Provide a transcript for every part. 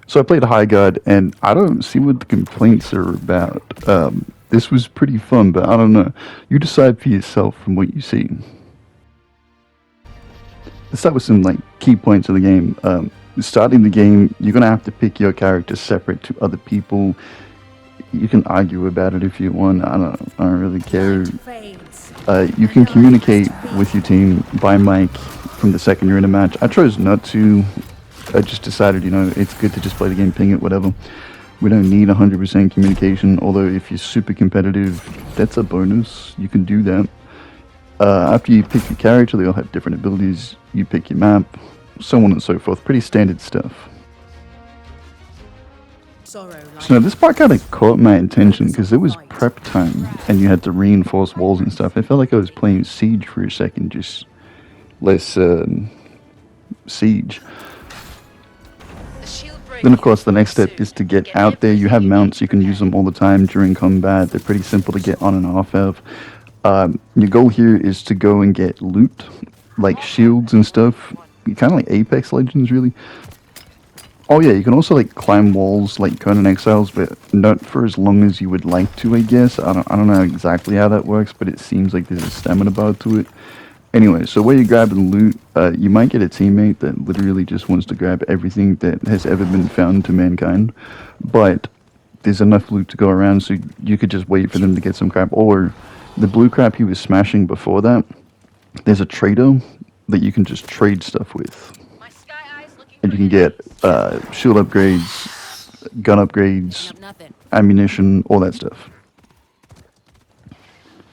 So I played Highgaurd, and I don't see what the complaints are about. This was pretty fun, but I don't know. You decide for yourself from what you see. Let's start with some like key points of the game. Starting the game, you're gonna have to pick your character separate to other people. You can argue about it if you want. I don't really care. You can communicate with your team by mic from the second you're in a match. I chose not to. I just decided, you know, it's good to just play the game, ping it, whatever. We don't need 100% communication, although if you're super competitive, that's a bonus. You can do that. After you pick your character, they all have different abilities. You pick your map, so on and so forth. Pretty standard stuff. So now this part kind of caught my attention because it was prep time and you had to reinforce walls and stuff. I felt like I was playing Siege for a second, just less Siege. Then of course the next step is to get out there. You have mounts, you can use them all the time during combat. They're pretty simple to get on and off of. Your goal here is to go and get loot, like shields and stuff. Kind of like Apex Legends, really. Oh yeah, you can also like climb walls like Conan Exiles, but not for as long as you would like to, I guess. I don't know exactly how that works, but it seems like there's a stamina bar to it. Anyway, so where you grab and loot, you might get a teammate that literally just wants to grab everything that has ever been found to mankind, but there's enough loot to go around, so you could just wait for them to get some crap. Or the blue crap he was smashing before that, there's a trader that you can just trade stuff with. And you can get shield upgrades, gun upgrades, ammunition, all that stuff.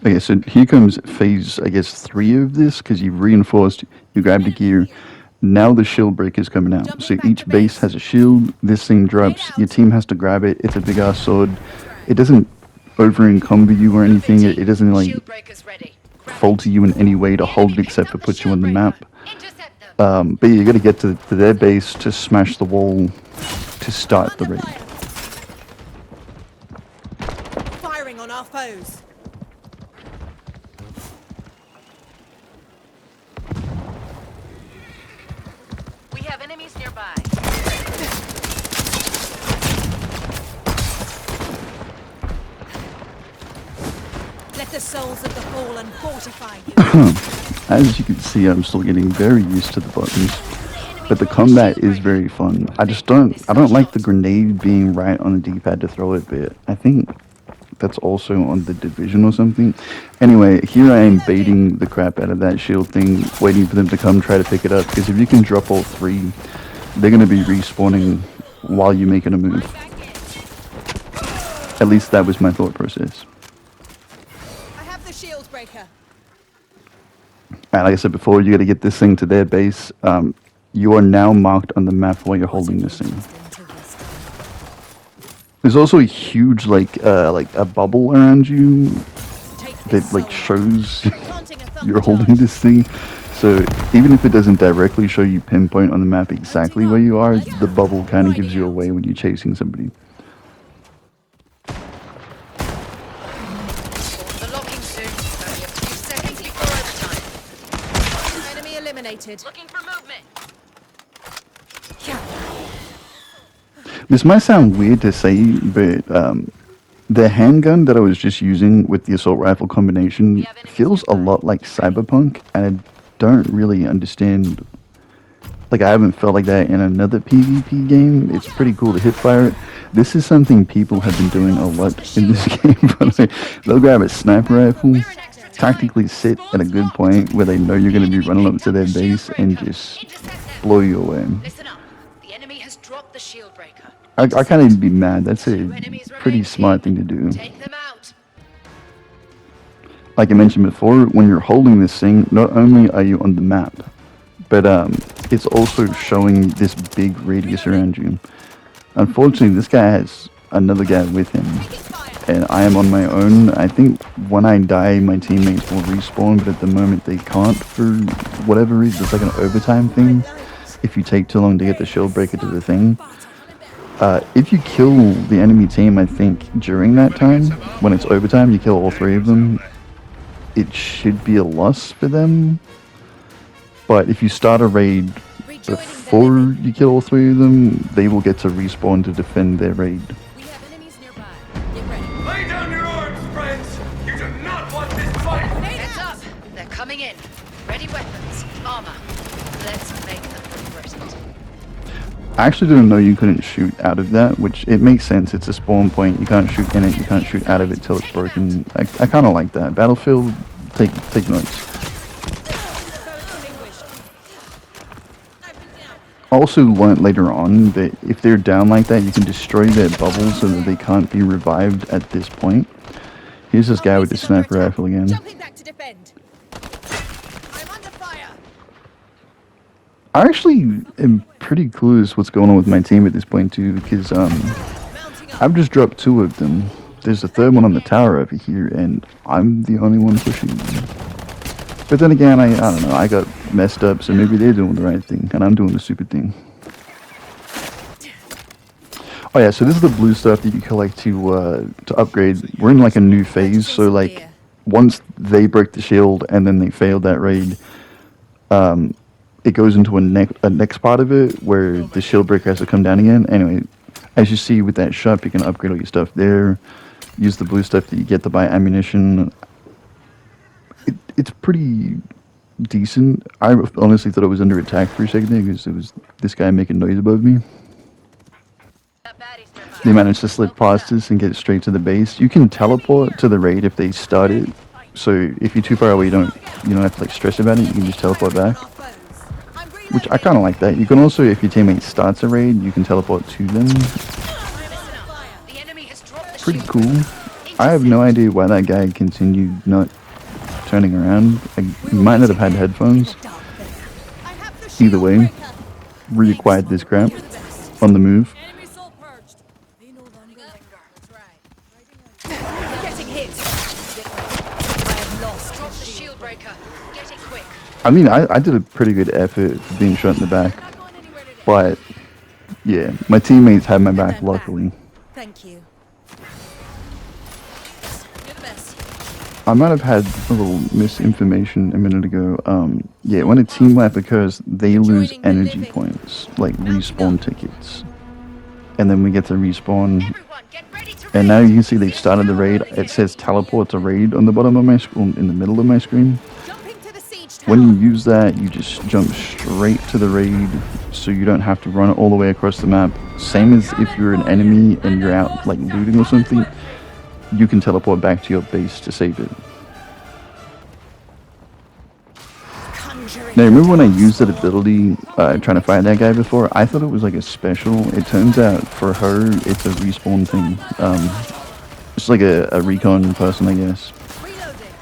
Okay, so here comes phase, I guess, 3 of this, because you've reinforced, you grabbed the gear. Now the shield break is coming out. So each base has a shield, this thing drops, your team has to grab it, it's a big ass sword. It doesn't over-encumber you or anything, it doesn't like falter you in any way to hold it except for put you on the map. But you gotta get to their base to smash the wall to start the raid. Firing on our foes. We have enemies nearby. Let the souls of the fallen fortify you. As you can see, I'm still getting very used to the buttons, but the combat is very fun. I don't like the grenade being right on the D-pad to throw it, but I think that's also on the Division or something. Anyway, here I am baiting the crap out of that shield thing, waiting for them to come try to pick it up, because if you can drop all 3, they're going to be respawning while you're making a move. At least that was my thought process. I have the shield breaker. And like I said before, you got to get this thing to their base. You are now marked on the map while you're holding this thing. There's also a huge like a bubble around you that like shows you're holding this thing. So even if it doesn't directly show you pinpoint on the map exactly where you are, the bubble kind of gives you away when you're chasing somebody. Looking for movement. This might sound weird to say, but the handgun that I was just using with the assault rifle combination feels a lot like Cyberpunk, and I don't really understand. Like, I haven't felt like that in another PvP game. It's pretty cool to hipfire it. This is something people have been doing a lot in this game. They'll grab a sniper rifle, tactically sit at a good point where they know you're going to be running up to their base and just blow you away. Listen up. The enemy has dropped the shield breaker. I can't even be mad. That's a pretty smart thing to do. Take them out. Like I mentioned before, when you're holding this thing, not only are you on the map, but it's also showing this big radius around you. Unfortunately, this guy has another guy with him, and I am on my own. I think when I die, my teammates will respawn, but at the moment they can't for whatever reason. It's like an overtime thing. If you take too long to get the shield breaker to the thing. If you kill the enemy team, I think during that time, when it's overtime, you kill all 3 of them, it should be a loss for them. But if you start a raid before you kill all 3 of them, they will get to respawn to defend their raid. We have enemies nearby. Get ready. Lay down your arms, friends! You do not want this fight! Heads up! They're coming in. Ready weapons, armor. Let's make them regret it. I actually didn't know you couldn't shoot out of that, which it makes sense. It's a spawn point. You can't shoot in it. You can't shoot out of it till it's broken. I kind of like that. Battlefield, take notes. Also learnt later on that if they're down like that, you can destroy their bubbles so that they can't be revived at this point. Here's this guy with the sniper rifle again. Jumping back to defend. I'm under fire. I actually am pretty clueless what's going on with my team at this point too, because Mounting up. I've just dropped 2 of them. There's a 3rd one on the tower over here, and I'm the only one pushing them. But then again, I don't know, I got messed up, so maybe they're doing the right thing, and I'm doing the stupid thing. Oh yeah, so this is the blue stuff that you collect to upgrade. We're in like a new phase, so like, once they break the shield and then they failed that raid, it goes into a next part of it where the shield breaker has to come down again. Anyway, as you see with that shop, you can upgrade all your stuff there. Use the blue stuff that you get to buy ammunition. It's pretty decent. I honestly thought it was under attack for a second there because it was this guy making noise above me. They managed to slip past us and get straight to the base. You can teleport to the raid if they start it. So if you're too far away, you don't have to like stress about it. You can just teleport back, which I kind of like that. You can also, if your teammate starts a raid, you can teleport to them. The enemy has dropped the Pretty shield. cool. I have no idea why that guy continued not turning around. He might not have had headphones. Either way, reacquired this crap on the move. Enemy soul purged. Be no longer linger. That's right. Getting hit. I have lost. Drop the shield breaker. Get it quick. I mean, I did a pretty good effort for being shot in the back, Not going anywhere today. but yeah, my teammates had my back, luckily. Thank you. You're the best. I might have had a little misinformation a minute ago. Yeah, when a team wipe occurs, they lose energy points, like respawn tickets. And then we get to respawn. Everyone, get ready to And now you can see they've started the raid. It says teleport to raid on the bottom of my screen, in the middle of my screen. Jumping to the siege tower. When you use that, you just jump straight to the raid, so you don't have to run all the way across the map. Same as if you're an enemy and you're out like looting or something, you can teleport back to your base to save it. Conjuring. Now, remember when I used that ability trying to fight that guy before? I thought it was like a special. It turns out for her, it's a respawn thing. It's like a recon person, I guess. Reloading.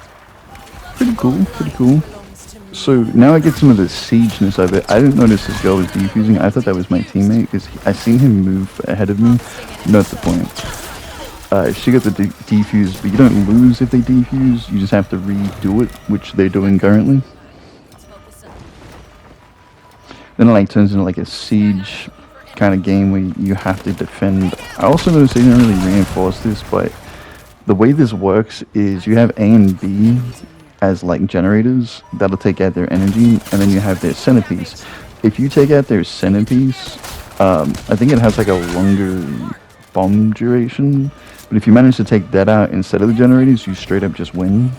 Pretty cool, pretty cool. Belongs to me. So now I get some of the siegeness of it. I didn't notice this girl was defusing. I thought that was my teammate because I seen him move ahead of me. Not the point. She got the defuse, but you don't lose if they defuse. You just have to redo it, which they're doing currently. Let's focus up. Then it like turns into like a siege kind of game where you have to defend. I also noticed they didn't really reinforce this, but the way this works is you have A and B as like generators that'll take out their energy, and then you have their centerpiece. If you take out their centerpiece, I think it has like a longer bomb duration, but if you manage to take that out instead of the generators, you straight up just win.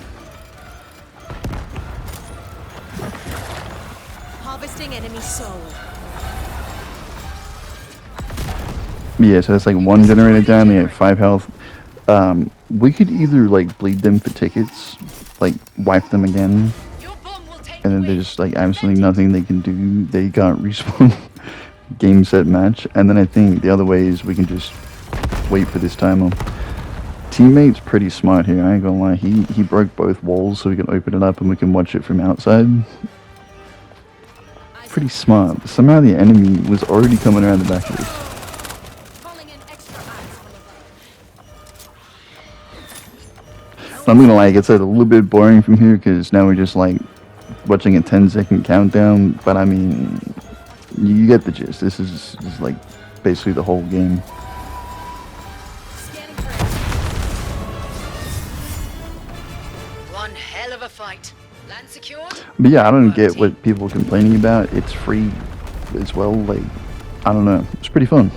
Harvesting enemy soul. Yeah, so that's like one generator down, they have 5 health. We could either like bleed them for tickets, like wipe them again, Your bomb will take and then the there's just like absolutely nothing they can do. They can't respawn. Game, set, match. And then I think the other way is we can just wait for this timer. Teammate's pretty smart here, I ain't gonna lie. He broke both walls so we can open it up and we can watch it from outside. Pretty smart. But somehow the enemy was already coming around the back of this. Calling in extra eyes. I'm gonna lie, it gets a little bit boring from here because now we're just like watching a 10-second countdown. But I mean, you get the gist. This is like basically the whole game. Scanning for one hell of a fight. Land secured? But yeah, I don't get what people are complaining about. It's free. as well. Like, I don't know, it's pretty fun.